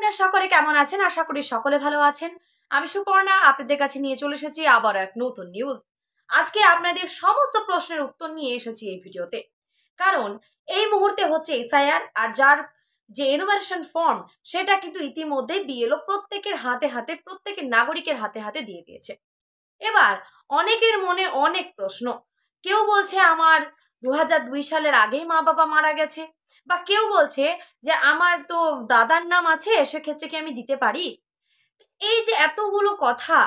আপনারা সকলে কেমন আছেন? আশা করি সকলে ভালো আছেন। আমি সুপর্ণা আপনাদের কাছে নিয়ে চলে এসেছি আবার এক নতুন নিউজ। আজকে আপনাদের সমস্ত প্রশ্নের উত্তর নিয়ে এসেছি এই ভিডিওতে। কারণ এই মুহূর্তে হচ্ছে এসআইআর, আর যার যে এনুমারেশন ফর্ম সেটা কিন্তু ইতিমধ্যে বিএলও প্রত্যেকের হাতে হাতে, প্রত্যেকের নাগরিকের হাতে হাতে দিয়ে দিয়েছে। এবার অনেকের মনে অনেক প্রশ্ন। কেউ বলছে আমার 2002 সালের আগেই মা বাবা মারা গেছে, বা কেউ বলছে যে আমার তো দাদার নাম আছে, সেক্ষেত্রে কি আমি দিতে পারি? এই যে এতগুলো কথা।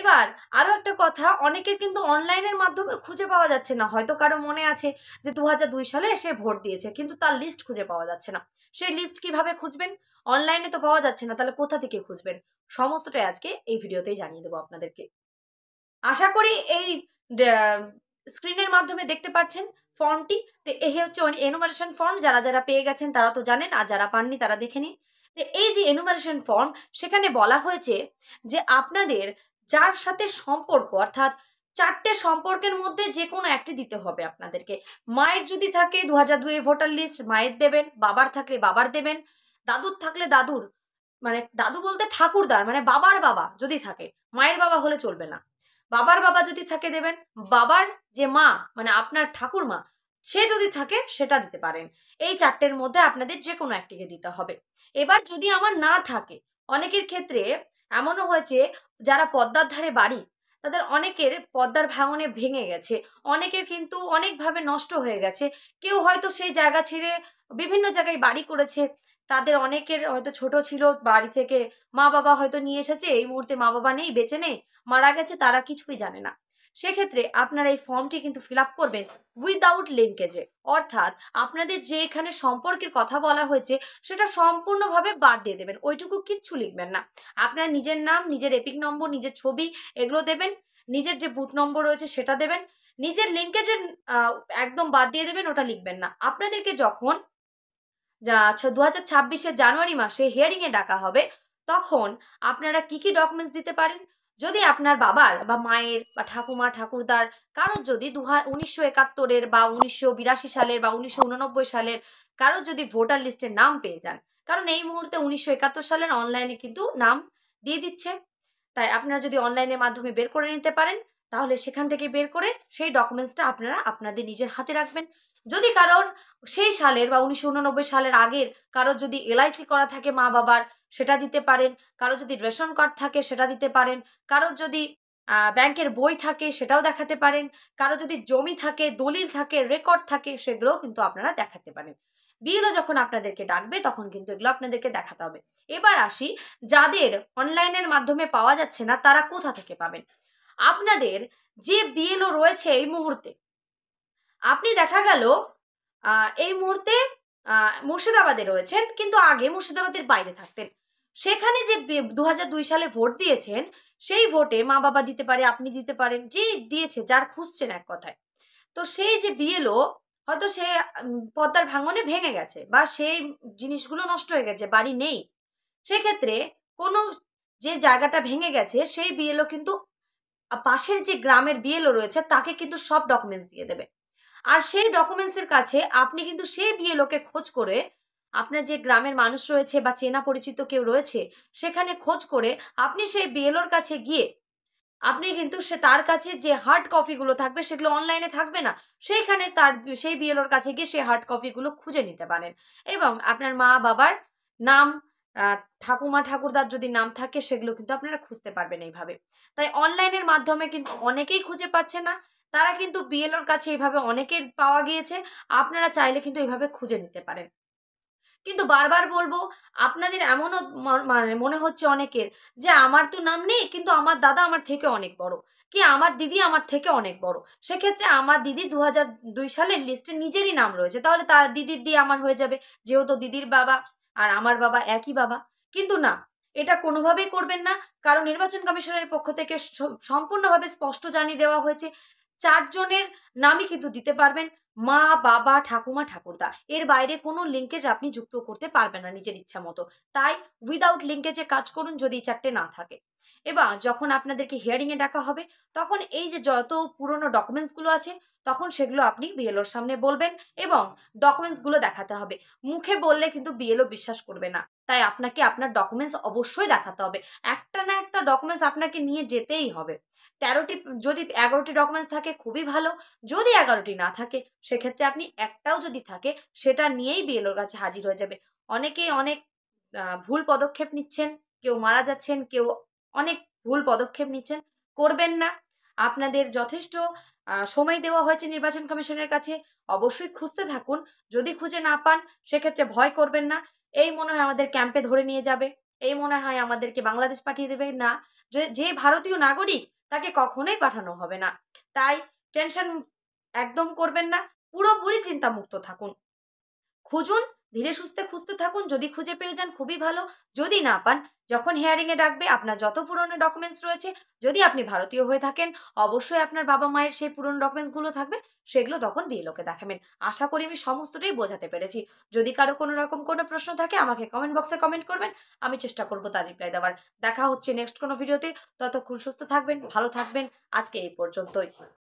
এবার আরো একটা কথা, অনেকের কিন্তু অনলাইনের মাধ্যমে খুঁজে পাওয়া যাচ্ছে না। হয়তো কারো মনে আছে যে 2002 সালে সে ভোট দিয়েছে, কিন্তু তার লিস্ট খুঁজে পাওয়া যাচ্ছে না। সেই লিস্ট কিভাবে খুঁজবেন? অনলাইনে তো পাওয়া যাচ্ছে না, তাহলে কোথা থেকে খুঁজবেন? সমস্তটাই আজকে এই ভিডিওতেই জানিয়ে দেবো আপনাদেরকে। আশা করি এই স্ক্রিনের মাধ্যমে দেখতে পাচ্ছেন ফর্মটি। তো এই হচ্ছে এনুমারেশন ফর্ম। যারা যারা পেয়ে গেছেন তারা তো জানেন, আর যারা পাননি তারা দেখে নিন। তো এই যে এনুমারেশন ফর্ম, সেখানে বলা হয়েছে যে আপনাদের যার সাথে সম্পর্ক, অর্থাৎ 4টে সম্পর্কের মধ্যে যে কোনো একটি দিতে হবে আপনাদেরকে। মায়ের যদি থাকে 2002 ভোটার লিস্ট, মায়ের দেবেন। বাবার থাকলে বাবার দেবেন। দাদুর থাকলে দাদুর, মানে দাদু বলতে ঠাকুরদার, মানে বাবার বাবা যদি থাকে, মায়ের বাবা হলে চলবে না। বাবার বাবা যদি থাকে দেবেন। বাবার যে মা, মানে আপনার ঠাকুরমা, সে যদি থাকে সেটা দিতে পারেন। এই 4টের মধ্যে আপনাদের যে কোনো একটিকে দিতে হবে। এবার যদি আমার না থাকে, অনেকের ক্ষেত্রে এমনও হয়েছে যারা পদ্মার ধারে বাড়ি, তাদের অনেকের পদ্মার ভাঙনে ভেঙে গেছে, অনেকের কিন্তু অনেকভাবে নষ্ট হয়ে গেছে। কেউ হয়তো সেই জায়গা ছেড়ে বিভিন্ন জায়গায় বাড়ি করেছে। তাদের অনেকের হয়তো ছোট ছিল, বাড়ি থেকে মা বাবা হয়তো নিয়ে এসেছে, এই মুহূর্তে মা বাবা নেই, বেঁচে নেই, মারা গেছে, তারা কিছুই জানে না। সেক্ষেত্রে আপনারা এই ফর্মটি কিন্তু ফিল আপ করবেন উইদাউট লিঙ্কেজে। অর্থাৎ আপনাদের যে এখানে সম্পর্কের কথা বলা হয়েছে সেটা সম্পূর্ণভাবে বাদ দিয়ে দেবেন, ওইটুকু কিচ্ছু লিখবেন না। আপনার নিজের নাম, নিজের এপিক নম্বর, নিজের ছবি, এগুলো দেবেন। নিজের যে বুথ নম্বর রয়েছে সেটা দেবেন। নিজের লিঙ্কেজের একদম বাদ দিয়ে দেবেন, ওটা লিখবেন না। আপনাদেরকে যখন 2026 জানুয়ারি মাসে হিয়ারিং এ ডাকা হবে, তখন আপনারা কি কি ডকুমেন্টস দিতে পারেন? যদি আপনার বাবার বা মায়ের বা ঠাকুমা ঠাকুরদার কারোর যদি 1971 বা 1982 সালের বা 1989 সালের কারোর যদি ভোটার লিস্টের নাম পেয়ে যান, কারণ এই মুহূর্তে 1971 সালের অনলাইনে কিন্তু নাম দিয়ে দিচ্ছে, তাই আপনারা যদি অনলাইনের মাধ্যমে বের করে নিতে পারেন, তাহলে সেখান থেকে বের করে সেই ডকুমেন্টসটা আপনারা আপনাদের নিজের হাতে রাখবেন। যদি কারোর সেই সালের বা 1989 সালের আগের কারোর যদি এলআইসি করা থাকে মা বাবার, সেটা দিতে পারেন। কারোর যদি রেশন কার্ড থাকে সেটা দিতে পারেন। কারোর যদি ব্যাংকের বই থাকে সেটাও দেখাতে পারেন। কারো যদি জমি থাকে, দলিল থাকে, রেকর্ড থাকে, সেগুলোও কিন্তু আপনারা দেখাতে পারেন। বিএলও যখন আপনাদেরকে ডাকবে তখন কিন্তু এগুলো আপনাদেরকে দেখাতে হবে। এবার আসি, যাদের অনলাইনের মাধ্যমে পাওয়া যাচ্ছে না তারা কোথা থেকে পাবেন? আপনাদের যে বিএলও রয়েছে এই মুহূর্তে, আপনি দেখা গেল এই মুহূর্তে মুর্শিদাবাদে রয়েছেন, কিন্তু আগে মুর্শিদাবাদের বাইরে থাকতেন। সেখানে যে 2002 সালে ভোট দিয়েছেন, সেই ভোটে মা বাবা দিতে পারে, আপনি দিতে পারেন, যে দিয়েছে, যার খুঁজছেন এক কথায়। তো সেই যে বিএলও, হয়তো সে পদ্মার ভাঙনে ভেঙে গেছে, বা সেই জিনিসগুলো নষ্ট হয়ে গেছে, বাড়ি নেই। সেক্ষেত্রে কোনো যে জায়গাটা ভেঙে গেছে সেই বিএলও কিন্তু পাশের যে গ্রামের বিএলও রয়েছে তাকে কিন্তু সব ডকুমেন্টস দিয়ে দেবে। আর সেই ডকুমেন্টসের কাছে আপনি কিন্তু সেই বিএলওকে খোঁজ করে, আপনার যে গ্রামের মানুষ রয়েছে বা চেনা পরিচিত কেউ রয়েছে, সেখানে খোঁজ করে আপনি সেই বিএলওর কাছে গিয়ে আপনি কিন্তু তার কাছে যে হার্ড কপিগুলো থাকবে, সেগুলো অনলাইনে থাকবে না, সেইখানে সেই বিএলওর কাছে গিয়ে সেই হার্ড কপিগুলো খুঁজে নিতে পারেন। এবং আপনার মা বাবার নাম, ঠাকুমা ঠাকুরদার যদি নাম থাকে, সেগুলো কিন্তু আপনারা খুঁজতে পারবেন এইভাবে। তাই অনলাইনের মাধ্যমে কিন্তু অনেকেই খুঁজে পাচ্ছে না, তারা কিন্তু বিএলওর কাছে এইভাবে অনেকের পাওয়া গিয়েছে। আপনারা চাইলে কিন্তু এইভাবে খুঁজে নিতে পারেন। কিন্তু বারবার বলবো, আপনাদের এমনও মানে মনে হচ্ছে অনেকের যে আমার তো নাম নেই, কিন্তু আমার দাদা আমার থেকে অনেক বড়, কি আমার দিদি আমার থেকে অনেক বড়। সেক্ষেত্রে আমার দিদি 2002 সালের লিস্টে নিজেরই নাম রয়েছে, তাহলে তার দিদির দিয়ে আমার হয়ে যাবে, যেহেতু দিদির বাবা আর আমার বাবা একই বাবা। কিন্তু না, এটা কোনোভাবেই করবেন না। কারণ নির্বাচন কমিশনের পক্ষ থেকে সম্পূর্ণভাবে স্পষ্ট জানিয়ে দেওয়া হয়েছে, 4 জনের নামই কিন্তু দিতে পারবেন। মা, বাবা, ঠাকুমা, ঠাকুরদা এর বাইরে কোনো লিঙ্কেজ আপনি যুক্ত করতে পারবেন না নিজের ইচ্ছা মতো। তাই উইদাউট লিঙ্কেজে কাজ করুন যদি এই ৪ টে না থাকে। এবার যখন আপনাদেরকে হিয়ারিং এ ডাকা হবে, তখন এই যে যত পুরনো ডকুমেন্টস গুলো আছে, তখন সেগুলো আপনি বিএলওর সামনে বলবেন এবং ডকুমেন্টস গুলো দেখাতে হবে। মুখে বললে কিন্তু বিএলও বিশ্বাস করবে না। তাই আপনাকে আপনার ডকুমেন্টস অবশ্যই দেখাতে হবে। একটা না একটা ডকুমেন্টস আপনাকে নিয়ে যেতেই হবে। ১৩টি যদি ১১টি ডকুমেন্টস থাকে খুবই ভালো। যদি ১১টি না থাকে সেক্ষেত্রে আপনি একটাও যদি থাকে সেটা নিয়েই বিএলওর কাছে হাজির হয়ে যাবে। অনেকেই অনেক ভুল পদক্ষেপ নিচ্ছেন, কেউ মারা যাচ্ছেন, কেউ অনেক ভুল পদক্ষেপ নিচ্ছেন। করবেন না। আপনাদের যথেষ্ট সময় দেওয়া হয়েছে নির্বাচন কমিশনের কাছে। অবশ্যই খুঁজতে থাকুন। যদি খুঁজে না পান সেক্ষেত্রে ভয় করবেন না। এই মনে হয় আমাদের ক্যাম্পে ধরে নিয়ে যাবে। এই মনে হয় আমাদেরকে বাংলাদেশ পাঠিয়ে দেবে। না, যে ভারতীয় নাগরিক তাকে কখনোই পাঠানো হবে না। তাই টেনশন একদম করবেন না। পুরোপুরি চিন্তামুক্ত থাকুন। খুঁজুন, ধীরে সুস্থে খুঁজতে থাকুন। যদি খুঁজে পেয়ে যান খুবই ভালো। যদি না পান, যখন হিয়ারিং এ ডাকবে আপনার যত পুরনো ডকুমেন্টস রয়েছে, যদি আপনি ভারতীয় হয়ে থাকেন অবশ্যই আপনার বাবা মায়ের সেই পুরনো ডকুমেন্টস গুলো থাকবে, সেগুলো তখন বিএলওকে দেখাবেন। আশা করি আমি সমস্তটাই বোঝাতে পেরেছি। যদি কারো কোনো রকম কোনো প্রশ্ন থাকে আমাকে কমেন্ট বক্সে কমেন্ট করবেন। আমি চেষ্টা করব তার রিপ্লাই দেওয়ার। দেখা হচ্ছে নেক্সট কোনো ভিডিওতে। ততক্ষণ সুস্থ থাকবেন, ভালো থাকবেন। আজকে এই পর্যন্তই।